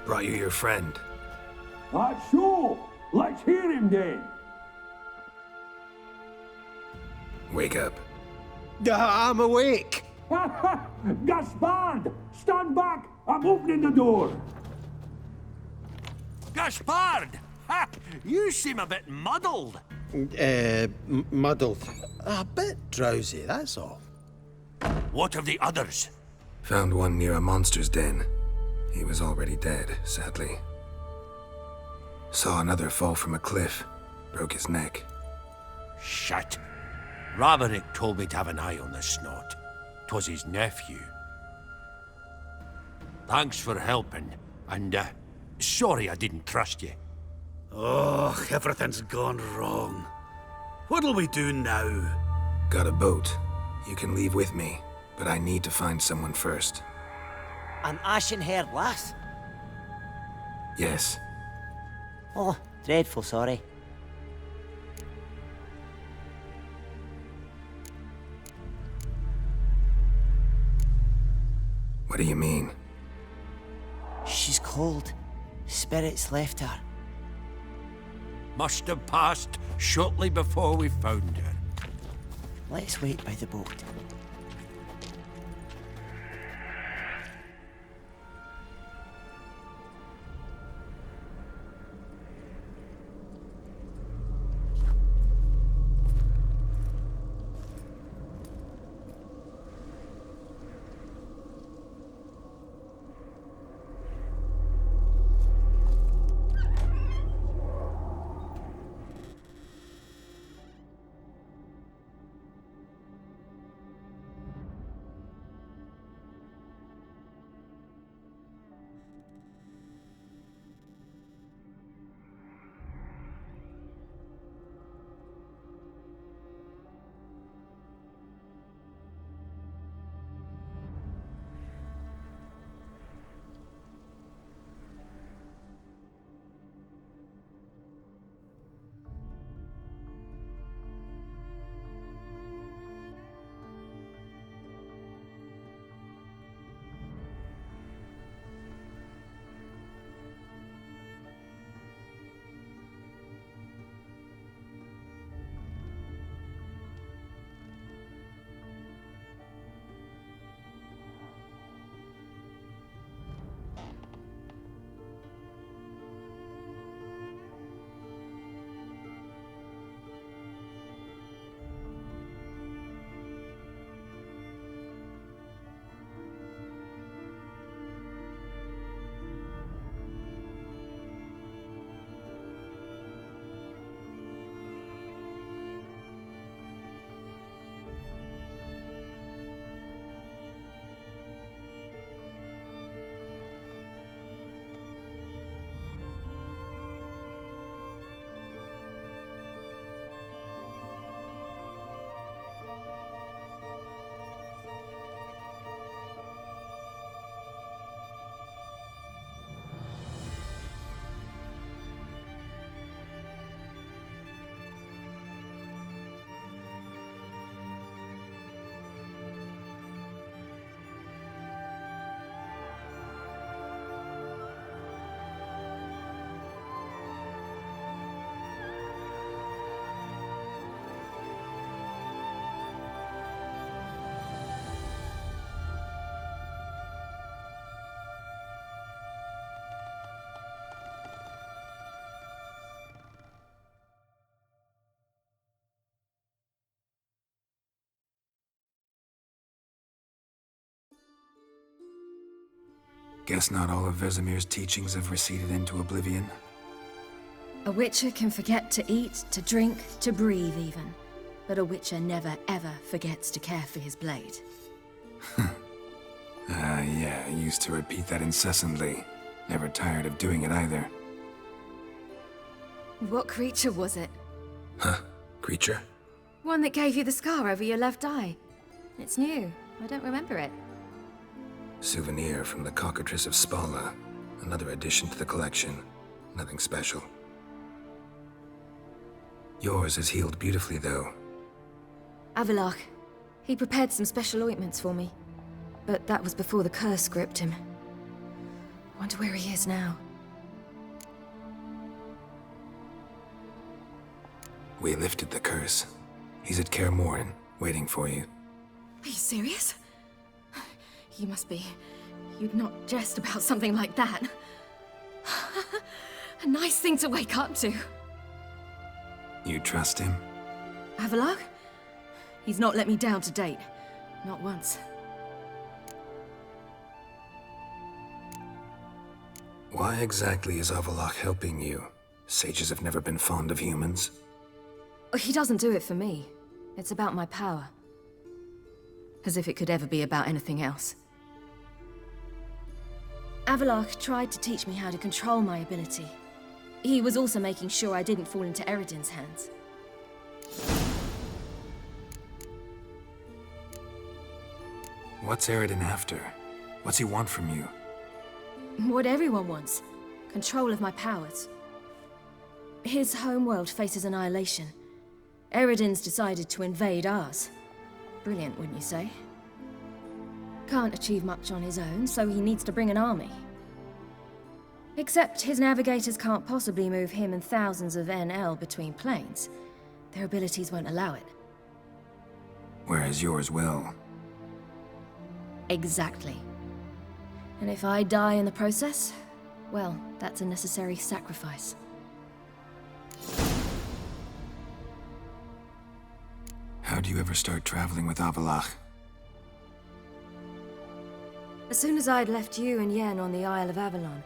Brought you your friend. That's so. Let's hear him then. Wake up. I'm awake. Gaspard! Stand back! I'm opening the door. Gaspard! Ha! You seem a bit muddled. Muddled. A bit drowsy, that's all. What of the others? Found one near a monster's den. He was already dead, sadly. Saw another fall from a cliff. Broke his neck. Shit. Raverick told me to have an eye on the snot. 'Twas his nephew. Thanks for helping, and sorry I didn't trust you. Oh, everything's gone wrong. What'll we do now? Got a boat. You can leave with me, but I need to find someone first. An ashen-haired lass? Yes. Oh, dreadful sorry. What do you mean? She's cold. Spirits left her. Must have passed shortly before we found her. Let's wait by the boat. Guess not all of Vesemir's teachings have receded into oblivion. A witcher can forget to eat, to drink, to breathe even. But a witcher never ever forgets to care for his blade. Yeah, I used to repeat that incessantly. Never tired of doing it either. What creature was it? Huh? Creature? One that gave you the scar over your left eye. It's new. I don't remember it. Souvenir from the Cockatrice of Spala. Another addition to the collection. Nothing special. Yours is healed beautifully, though. Avallac'h. He prepared some special ointments for me. But that was before the curse gripped him. Wonder where he is now. We lifted the curse. He's at Kaer Morhen, waiting for you. Are you serious? You must be. You'd not jest about something like that. A nice thing to wake up to. You trust him? Avallac'h? He's not let me down to date. Not once. Why exactly is Avallac'h helping you? Sages have never been fond of humans. He doesn't do it for me. It's about my power. As if it could ever be about anything else. Avallac'h tried to teach me how to control my ability. He was also making sure I didn't fall into Eredin's hands. What's Eredin after? What's he want from you? What everyone wants. Control of my powers. His homeworld faces annihilation. Eredin's decided to invade ours. Brilliant, wouldn't you say? Can't achieve much on his own, so he needs to bring an army. Except his navigators can't possibly move him and thousands of NL between planes. Their abilities won't allow it. Whereas yours will. Exactly. And if I die in the process, well, that's a necessary sacrifice. How do you ever start traveling with Avallac'h? As soon as I'd left you and Yen on the Isle of Avalon,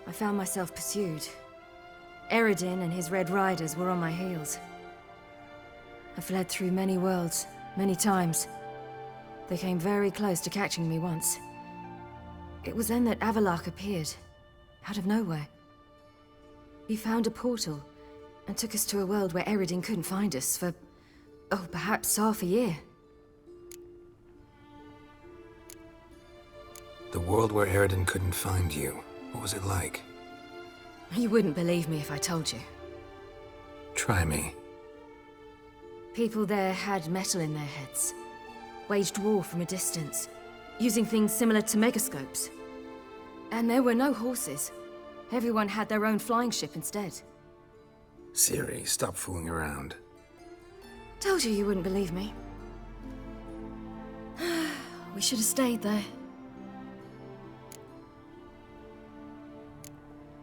I found myself pursued. Eredin and his Red Riders were on my heels. I fled through many worlds, many times. They came very close to catching me once. It was then that Avallac'h appeared, out of nowhere. He found a portal, and took us to a world where Eredin couldn't find us for, oh, perhaps half a year. The world where Eredin couldn't find you. What was it like? You wouldn't believe me if I told you. Try me. People there had metal in their heads. Waged war from a distance, using things similar to megascopes. And there were no horses. Everyone had their own flying ship instead. Ciri, stop fooling around. Told you you wouldn't believe me. We should have stayed there.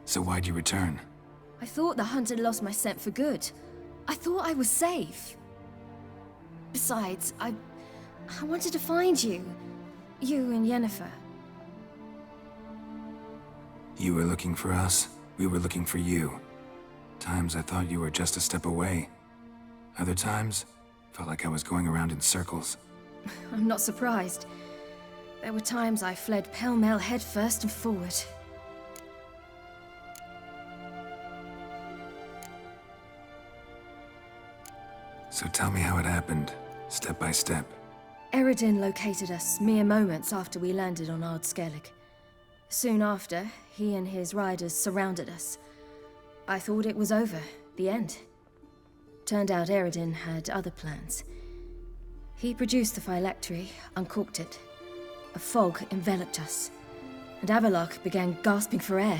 So why'd you return? I thought the hunt had lost my scent for good. I thought I was safe. Besides, I wanted to find you. You and Yennefer. You were looking for us, we were looking for you. Times I thought you were just a step away. Other times, felt like I was going around in circles. I'm not surprised. There were times I fled pell-mell headfirst and forward. So tell me how it happened, step by step. Eredin located us mere moments after we landed on Ard Skellig. Soon after, he and his riders surrounded us. I thought it was over, the end. Turned out Eredin had other plans. He produced the phylactery, uncorked it. A fog enveloped us, and Avallac'h began gasping for air.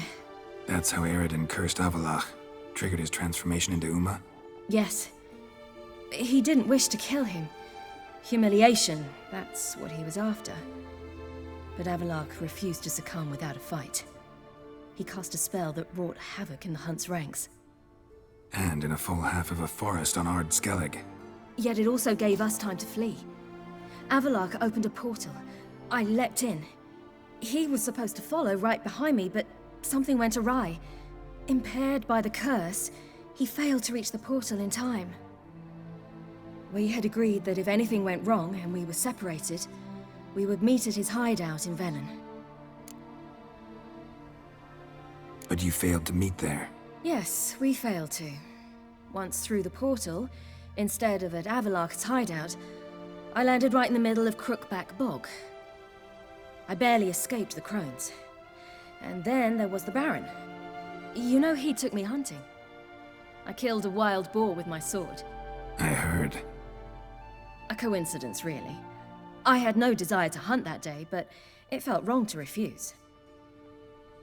That's how Eredin cursed Avallac'h, triggered his transformation into Uma? Yes. He didn't wish to kill him. Humiliation, that's what he was after. But Avallac'h refused to succumb without a fight. He cast a spell that wrought havoc in the Hunt's ranks. And in a full half of a forest on Ard Skellig. Yet it also gave us time to flee. Avallac'h opened a portal. I leapt in. He was supposed to follow right behind me, but something went awry. Impaired by the curse, he failed to reach the portal in time. We had agreed that if anything went wrong and we were separated, we would meet at his hideout in Velen. But you failed to meet there. Yes, we failed to. Once through the portal, instead of at Avallac'h's hideout, I landed right in the middle of Crookback Bog. I barely escaped the crones. And then there was the Baron. You know, he took me hunting. I killed a wild boar with my sword. I heard. A coincidence, really. I had no desire to hunt that day, but it felt wrong to refuse.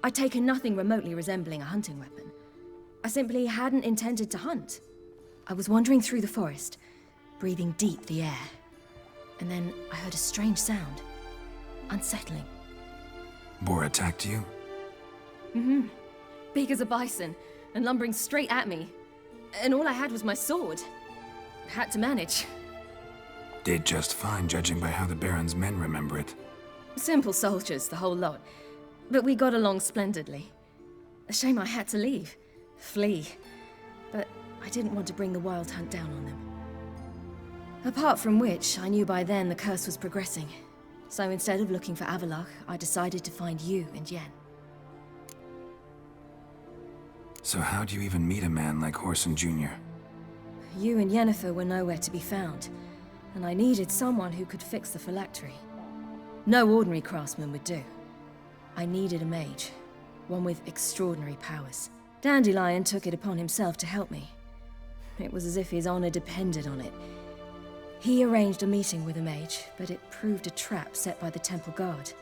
I'd taken nothing remotely resembling a hunting weapon. I simply hadn't intended to hunt. I was wandering through the forest, breathing deep the air. And then I heard a strange sound. Unsettling. Boar attacked you? Big as a bison, and lumbering straight at me. And all I had was my sword. Had to manage. Did just fine, judging by how the Baron's men remember it. Simple soldiers, the whole lot. But we got along splendidly. A shame I had to leave. Flee. But I didn't want to bring the Wild Hunt down on them. Apart from which, I knew by then the curse was progressing. So instead of looking for Avallac'h, I decided to find you and Yen. So how'd you even meet a man like Whoreson Jr.? You and Yennefer were nowhere to be found, and I needed someone who could fix the phylactery. No ordinary craftsman would do. I needed a mage, one with extraordinary powers. Dandelion took it upon himself to help me. It was as if his honor depended on it. He arranged a meeting with a mage, but it proved a trap set by the Temple Guard.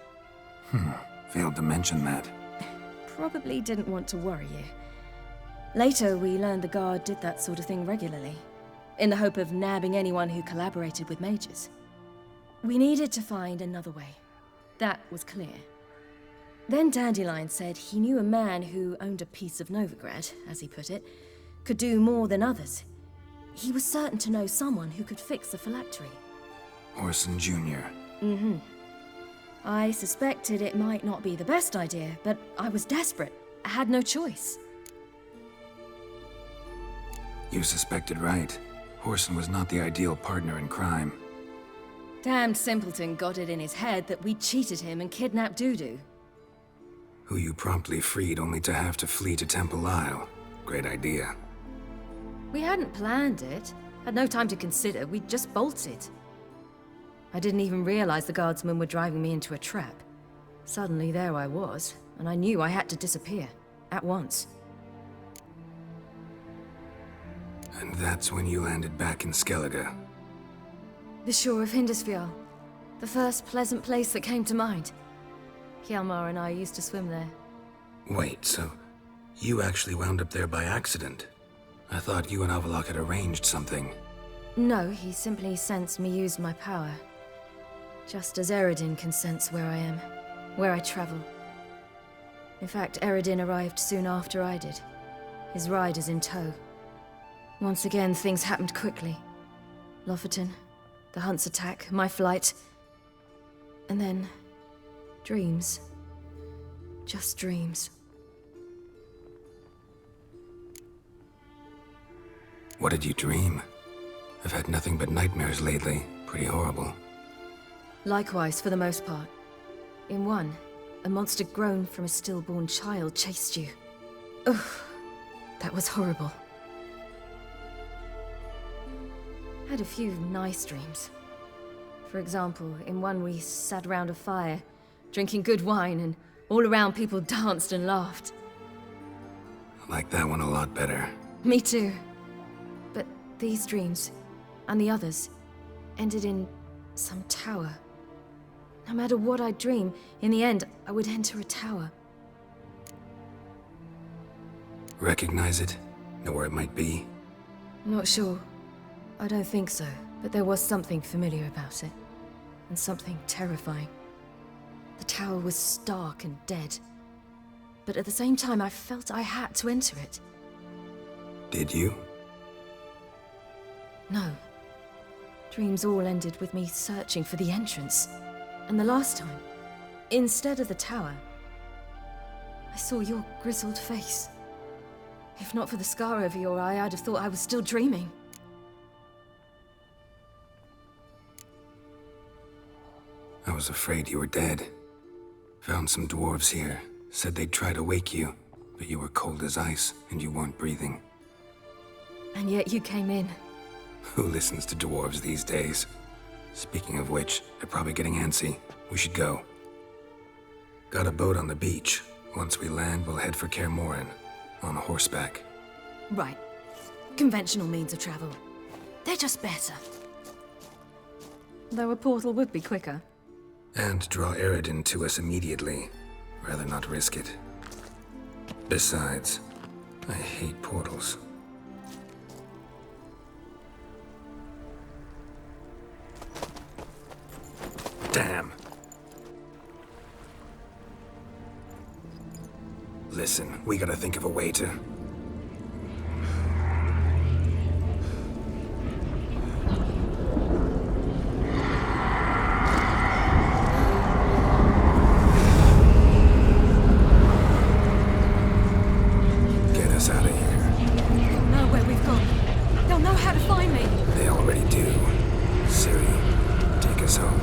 Failed to mention that. Probably didn't want to worry you. Later, we learned the Guard did that sort of thing regularly, in the hope of nabbing anyone who collaborated with mages. We needed to find another way. That was clear. Then Dandelion said he knew a man who owned a piece of Novigrad, as he put it, could do more than others. He was certain to know someone who could fix the phylactery. Whoreson Jr. I suspected it might not be the best idea, but I was desperate. I had no choice. You suspected right. Whoreson was not the ideal partner in crime. Damned simpleton got it in his head that we cheated him and kidnapped Dudu. Who you promptly freed only to have to flee to Temple Isle. Great idea. We hadn't planned it. Had no time to consider. We just bolted. I didn't even realize the guardsmen were driving me into a trap. Suddenly there I was, and I knew I had to disappear. At once. And that's when you landed back in Skellige. The shore of Hindisfjall. The first pleasant place that came to mind. Hjalmar and I used to swim there. Wait, so you actually wound up there by accident? I thought you and Avallac'h had arranged something. No, he simply sensed me use my power. Just as Eredin can sense where I am, where I travel. In fact, Eredin arrived soon after I did. His riders in tow. Once again, things happened quickly. Lofoten, the Hunt's attack, my flight. And then... dreams. Just dreams. What did you dream? I've had nothing but nightmares lately. Pretty horrible. Likewise, for the most part. In one, a monster grown from a stillborn child chased you. Ugh, that was horrible. Had a few nice dreams. For example, in one we sat around a fire, drinking good wine, and all around people danced and laughed. I like that one a lot better. Me too. But these dreams, and the others, ended in some tower. No matter what I dream, in the end, I would enter a tower. Recognize it? Know where it might be? Not sure. I don't think so, but there was something familiar about it. And something terrifying. The tower was stark and dead. But at the same time, I felt I had to enter it. Did you? No. Dreams all ended with me searching for the entrance. And the last time, instead of the tower, I saw your grizzled face. If not for the scar over your eye, I'd have thought I was still dreaming. I was afraid you were dead. Found some dwarves here. Said they'd try to wake you, but you were cold as ice and you weren't breathing. And yet you came in. Who listens to dwarves these days? Speaking of which, they're probably getting antsy. We should go. Got a boat on the beach. Once we land, we'll head for Kaer Morhen. On horseback. Right. Conventional means of travel. They're just better. Though a portal would be quicker. And draw Eredin to us immediately. Rather not risk it. Besides, I hate portals. Damn. Listen, we gotta think of a way to... Get us out of here. They'll know where we've gone. They'll know how to find me. They already do. Ciri, take us home.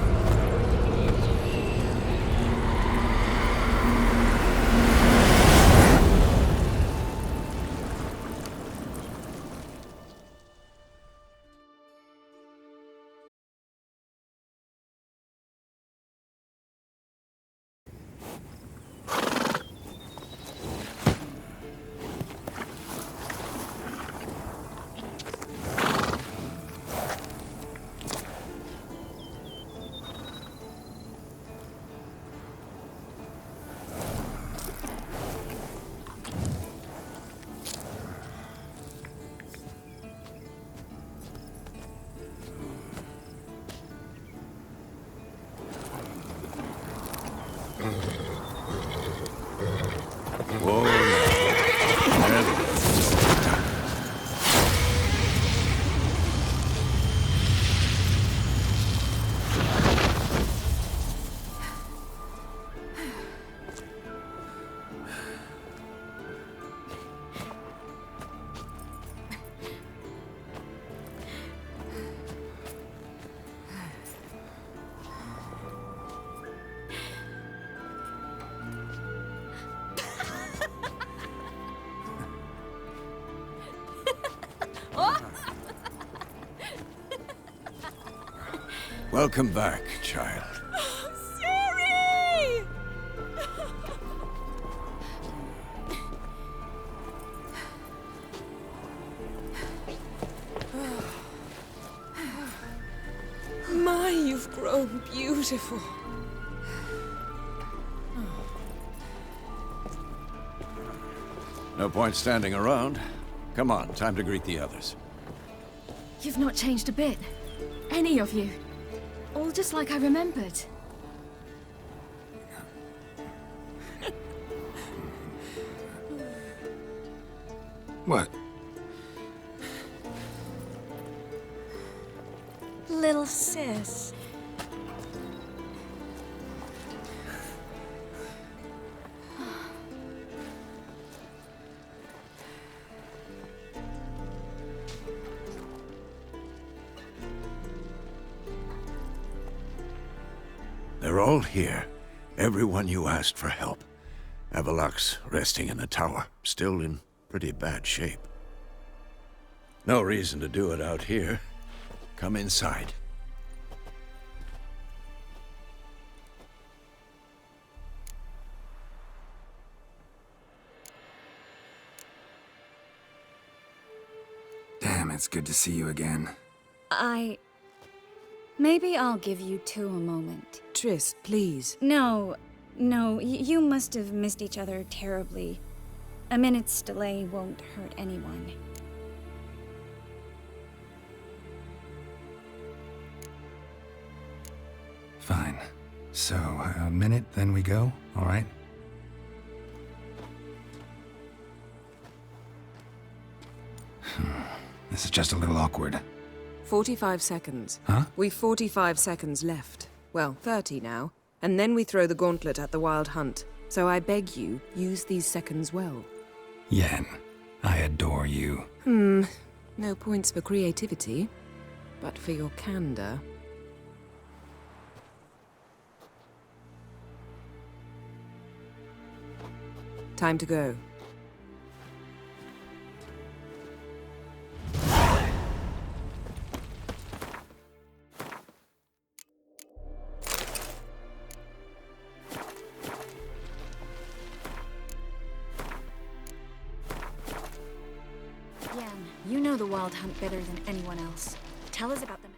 Welcome back, child. Ciri! My, you've grown beautiful. No point standing around. Come on, time to greet the others. You've not changed a bit. Any of you. All just like I remembered. What? Little sis. They're all here. Everyone you asked for help. Avallac'h's resting in the tower, still in pretty bad shape. No reason to do it out here. Come inside. Damn, it's good to see you again. Maybe I'll give you two a moment. Triss, please. No, you must have missed each other terribly. A minute's delay won't hurt anyone. Fine. So, a minute, then we go, all right? This is just a little awkward. 45 seconds. Huh? We've 45 seconds left. Well, 30 now. And then we throw the gauntlet at the Wild Hunt. So I beg you, use these seconds well. Yen, I adore you. No points for creativity, but for your candor. Time to go. Yen, you know the Wild Hunt better than anyone else. Tell us about them.